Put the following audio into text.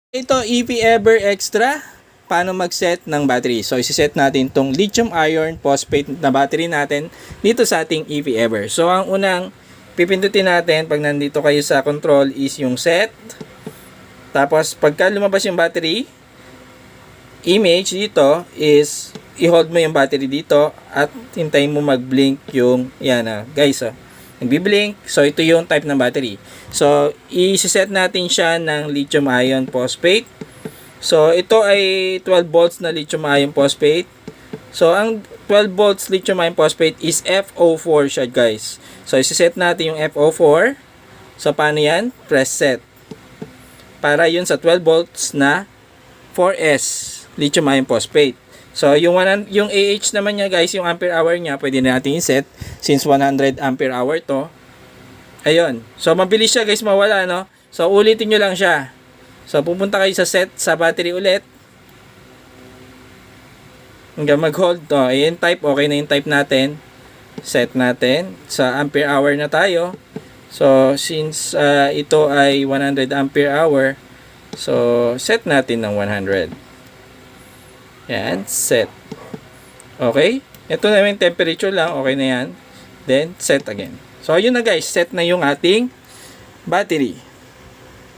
Ito, EV Ever Extra, paano mag-set ng battery. So, isi-set natin itong lithium iron phosphate na battery natin dito sa ating EV Ever. So, ang unang pipindutin natin pag nandito kayo sa control is yung set. Tapos, pagka lumabas yung battery image dito is i-hold mo yung battery dito at hintayin mo mag-blink yung, yan guys, nagbi-blink. So, ito yung type ng battery. So, i-set natin siya ng lithium iron phosphate. So, ito ay 12 volts na lithium iron phosphate. So, ang 12 volts lithium iron phosphate is FO4 siya, guys. So, i-set natin yung FO4. So, paano yan? Press set. Para yun sa 12 volts na 4S lithium iron phosphate. So, yung AH naman niya, guys, yung ampere hour niya, pwede na natin i-set since 100 ampere hour to. Ayun. So, mabilis siya, guys, mawala, no? So, ulitin nyo lang siya. So, pupunta kayo sa set, sa battery ulit. Hanggang mag-hold to. Ayan, type. Okay na yung type natin. Set natin. Sa ampere hour na tayo. So, since ito ay 100 ampere hour, so, set natin ng 100. Yan, set. Okay? Ito na yung temperature lang. Okay na yan. Then, set again. So, yun na guys. Set na yung ating battery.